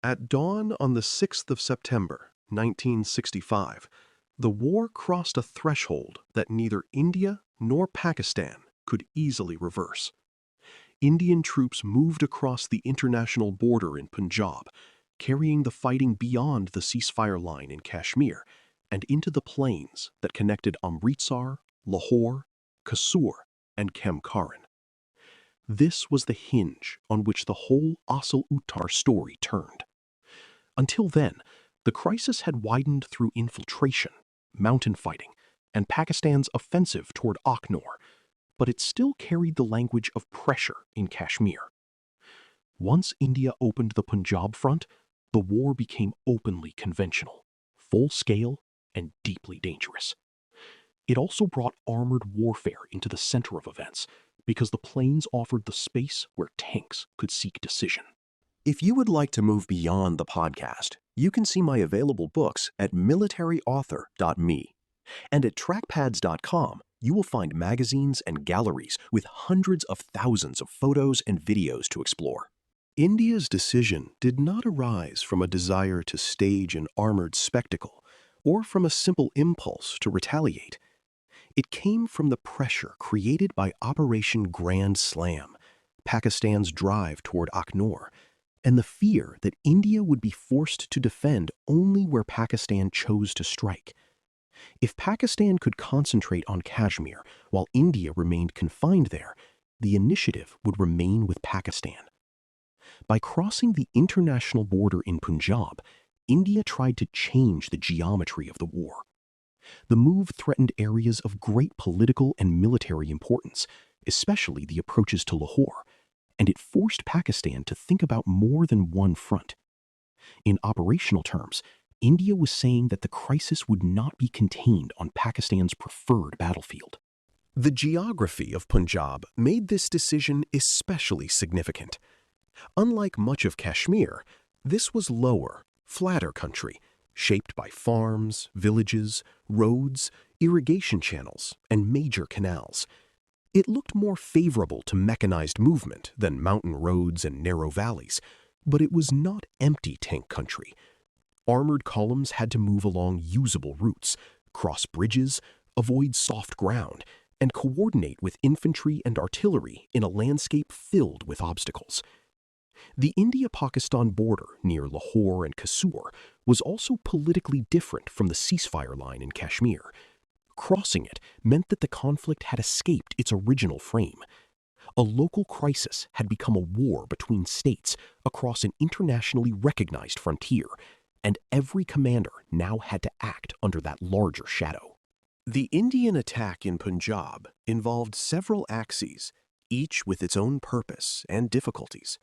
At dawn on the 6th of September, 1965, the war crossed a threshold that neither India nor Pakistan could easily reverse. Indian troops moved across the international border in Punjab, carrying the fighting beyond the ceasefire line in Kashmir and into the plains that connected Amritsar, Lahore, Kasur, and Kemkaran. This was the hinge on which the whole Asal-Uttar story turned. Until then, the crisis had widened through infiltration, mountain fighting, and Pakistan's offensive toward Akhnor, but it still carried the language of pressure in Kashmir. Once India opened the Punjab front, the war became openly conventional, full-scale, and deeply dangerous. It also brought armored warfare into the center of events because the plains offered the space where tanks could seek decision. If you would like to move beyond the podcast, you can see my available books at militaryauthor.me. And at trackpads.com, you will find magazines and galleries with hundreds of thousands of photos and videos to explore. India's decision did not arise from a desire to stage an armored spectacle or from a simple impulse to retaliate. It came from the pressure created by Operation Grand Slam, Pakistan's drive toward Akhnor, and the fear that India would be forced to defend only where Pakistan chose to strike. If Pakistan could concentrate on Kashmir while India remained confined there, the initiative would remain with Pakistan. By crossing the international border in Punjab, India tried to change the geometry of the war. The move threatened areas of great political and military importance, especially the approaches to Lahore, and it forced Pakistan to think about more than one front. In operational terms, India was saying that the crisis would not be contained on Pakistan's preferred battlefield. The geography of Punjab made this decision especially significant. Unlike much of Kashmir, this was lower, flatter country, shaped by farms, villages, roads, irrigation channels, and major canals. It looked more favorable to mechanized movement than mountain roads and narrow valleys, but it was not empty tank country. Armored columns had to move along usable routes, cross bridges, avoid soft ground, and coordinate with infantry and artillery in a landscape filled with obstacles. The India-Pakistan border near Lahore and Kasur was also politically different from the ceasefire line in Kashmir. Crossing it meant that the conflict had escaped its original frame. A local crisis had become a war between states across an internationally recognized frontier, and every commander now had to act under that larger shadow. The Indian attack in Punjab involved several axes, each with its own purpose and difficulties.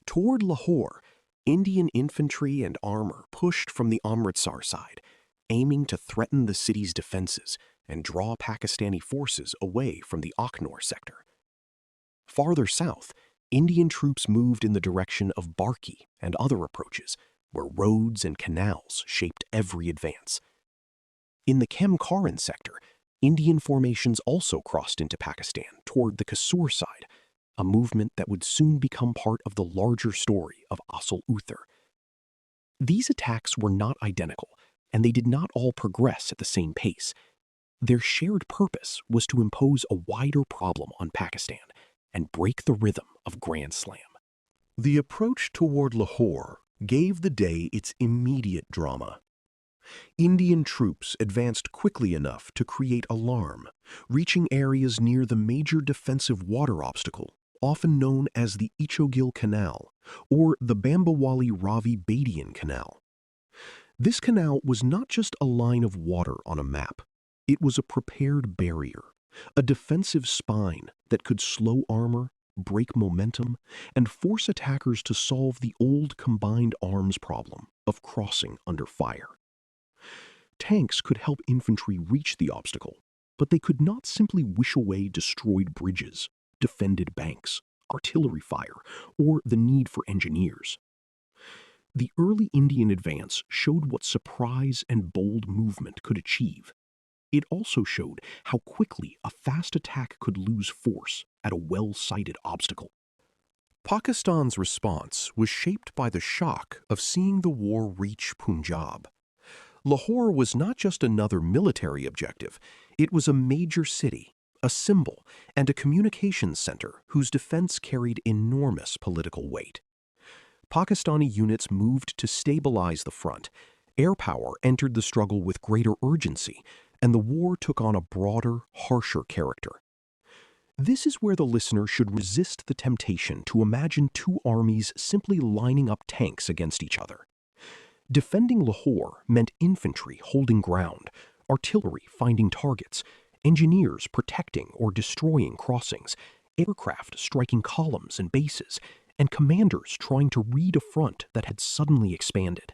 Toward Lahore, Indian infantry and armor pushed from the Amritsar side, aiming to threaten the city's defenses and draw Pakistani forces away from the Akhnor sector. Farther south, Indian troops moved in the direction of Barki and other approaches, where roads and canals shaped every advance. In the Kemkaran sector, Indian formations also crossed into Pakistan toward the Kasur side, a movement that would soon become part of the larger story of Asal-Uttar. These attacks were not identical, and they did not all progress at the same pace. Their shared purpose was to impose a wider problem on Pakistan and break the rhythm of Grand Slam. The approach toward Lahore gave the day its immediate drama. Indian troops advanced quickly enough to create alarm, reaching areas near the major defensive water obstacle, often known as the Encircled Canal or the Bambawali-Ravi-Badian Canal. This canal was not just a line of water on a map. It was a prepared barrier, a defensive spine that could slow armor, break momentum, and force attackers to solve the old combined arms problem of crossing under fire. Tanks could help infantry reach the obstacle, but they could not simply wish away destroyed bridges, defended banks, artillery fire, or the need for engineers. The early Indian advance showed what surprise and bold movement could achieve. It also showed how quickly a fast attack could lose force at a well-sighted obstacle. Pakistan's response was shaped by the shock of seeing the war reach Punjab. Lahore was not just another military objective, it was a major city, a symbol, and a communications center whose defense carried enormous political weight. Pakistani units moved to stabilize the front. Air power entered the struggle with greater urgency, and the war took on a broader, harsher character. This is where the listener should resist the temptation to imagine two armies simply lining up tanks against each other. Defending Lahore meant infantry holding ground, artillery finding targets, engineers protecting or destroying crossings, aircraft striking columns and bases, and commanders trying to read a front that had suddenly expanded.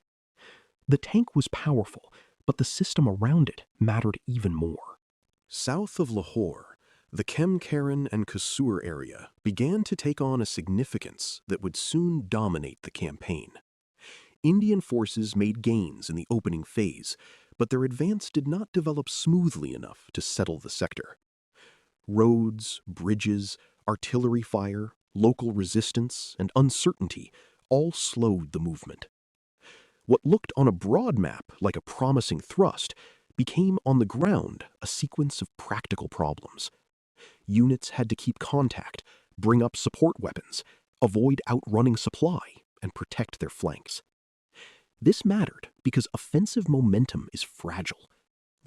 The tank was powerful, but the system around it mattered even more. South of Lahore, the Khem-Karan and Kasur area began to take on a significance that would soon dominate the campaign. Indian forces made gains in the opening phase, but their advance did not develop smoothly enough to settle the sector. Roads, bridges, artillery fire, local resistance, and uncertainty all slowed the movement. What looked on a broad map like a promising thrust became on the ground a sequence of practical problems. Units had to keep contact, bring up support weapons, avoid outrunning supply, and protect their flanks. This mattered because offensive momentum is fragile.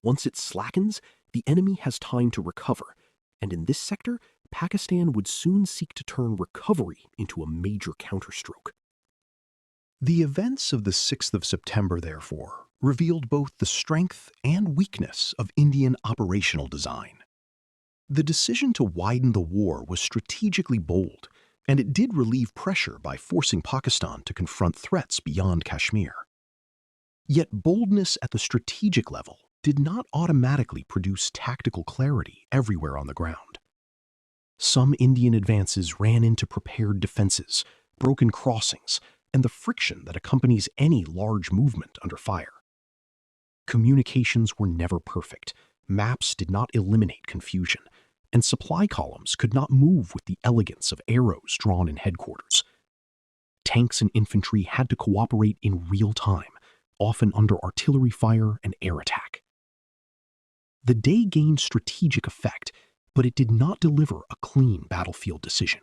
Once it slackens, the enemy has time to recover, and in this sector, Pakistan would soon seek to turn recovery into a major counterstroke. The events of the 6th of September, therefore, revealed both the strength and weakness of Indian operational design. The decision to widen the war was strategically bold, and it did relieve pressure by forcing Pakistan to confront threats beyond Kashmir. Yet boldness at the strategic level did not automatically produce tactical clarity everywhere on the ground. Some Indian advances ran into prepared defenses, broken crossings, and the friction that accompanies any large movement under fire. Communications were never perfect, maps did not eliminate confusion, and supply columns could not move with the elegance of arrows drawn in headquarters. Tanks and infantry had to cooperate in real time, often under artillery fire and air attack. The day gained strategic effect, but it did not deliver a clean battlefield decision.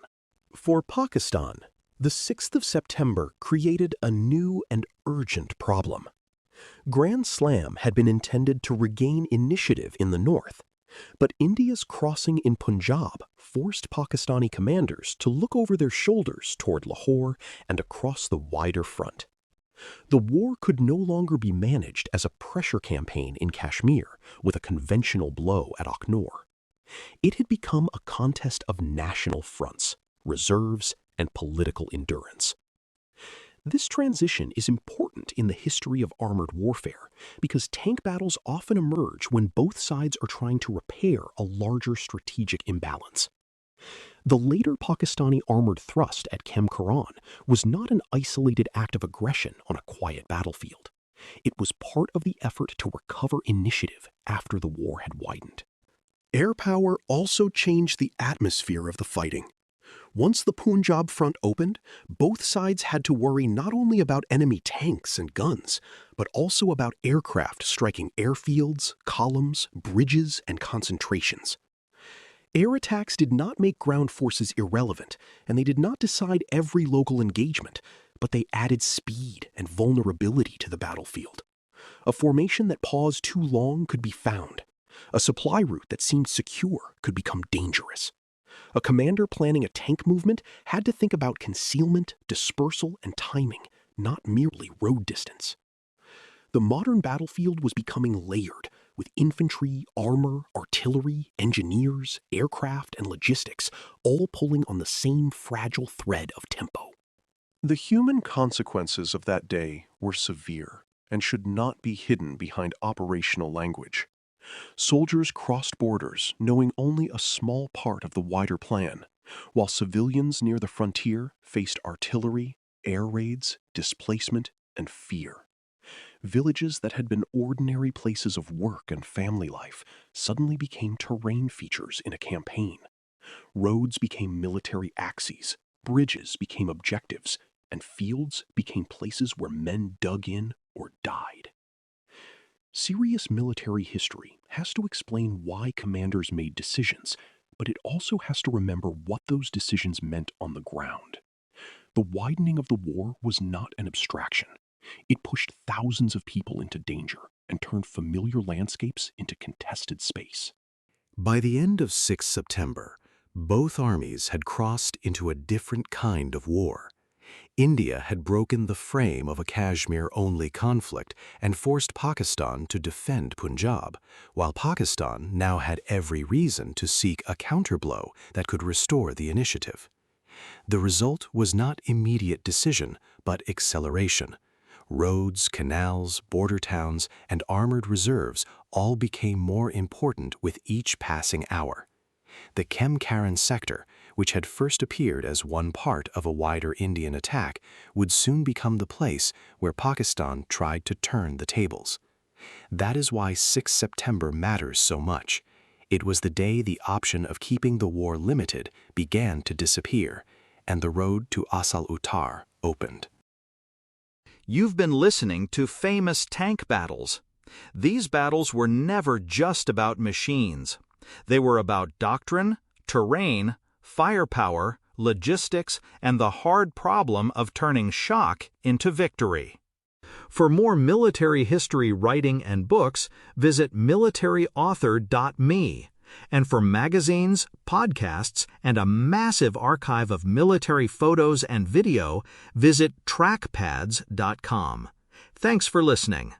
For Pakistan, the 6th of September created a new and urgent problem. Grand Slam had been intended to regain initiative in the north, but India's crossing in Punjab forced Pakistani commanders to look over their shoulders toward Lahore and across the wider front. The war could no longer be managed as a pressure campaign in Kashmir with a conventional blow at Arracourt. It had become a contest of national fronts, reserves, and political endurance. This transition is important in the history of armored warfare because tank battles often emerge when both sides are trying to repair a larger strategic imbalance. The later Pakistani armored thrust at Khem-Karan was not an isolated act of aggression on a quiet battlefield. It was part of the effort to recover initiative after the war had widened. Air power also changed the atmosphere of the fighting. Once the Punjab front opened, both sides had to worry not only about enemy tanks and guns, but also about aircraft striking airfields, columns, bridges, and concentrations. Air attacks did not make ground forces irrelevant, and they did not decide every local engagement, but they added speed and vulnerability to the battlefield. A formation that paused too long could be found. A supply route that seemed secure could become dangerous. A commander planning a tank movement had to think about concealment, dispersal, and timing, not merely road distance. The modern battlefield was becoming layered, with infantry, armor, artillery, engineers, aircraft, and logistics all pulling on the same fragile thread of tempo. The human consequences of that day were severe and should not be hidden behind operational language. Soldiers crossed borders knowing only a small part of the wider plan, while civilians near the frontier faced artillery, air raids, displacement, and fear. Villages that had been ordinary places of work and family life suddenly became terrain features in a campaign. Roads became military axes, Bridges became objectives, and fields became places where men dug in or died. Serious military history has to explain why commanders made decisions, but it also has to remember what those decisions meant on the ground. The widening of the war was not an abstraction. It pushed thousands of people into danger and turned familiar landscapes into contested space. By the end of 6 September, both armies had crossed into a different kind of war. India had broken the frame of a Kashmir-only conflict and forced Pakistan to defend Punjab, while Pakistan now had every reason to seek a counterblow that could restore the initiative. The result was not immediate decision, but acceleration. Roads, canals, border towns, and armored reserves all became more important with each passing hour. The Khem-Karan sector, which had first appeared as one part of a wider Indian attack, would soon become the place where Pakistan tried to turn the tables. That is why 6 September matters so much. It was the day the option of keeping the war limited began to disappear, and the road to Asal-Uttar opened. You've been listening to Famous Tank Battles. These battles were never just about machines. They were about doctrine, terrain, firepower, logistics, and the hard problem of turning shock into victory. For more military history writing and books, visit militaryauthor.me. And for magazines, podcasts, and a massive archive of military photos and video, visit trackpads.com. Thanks for listening.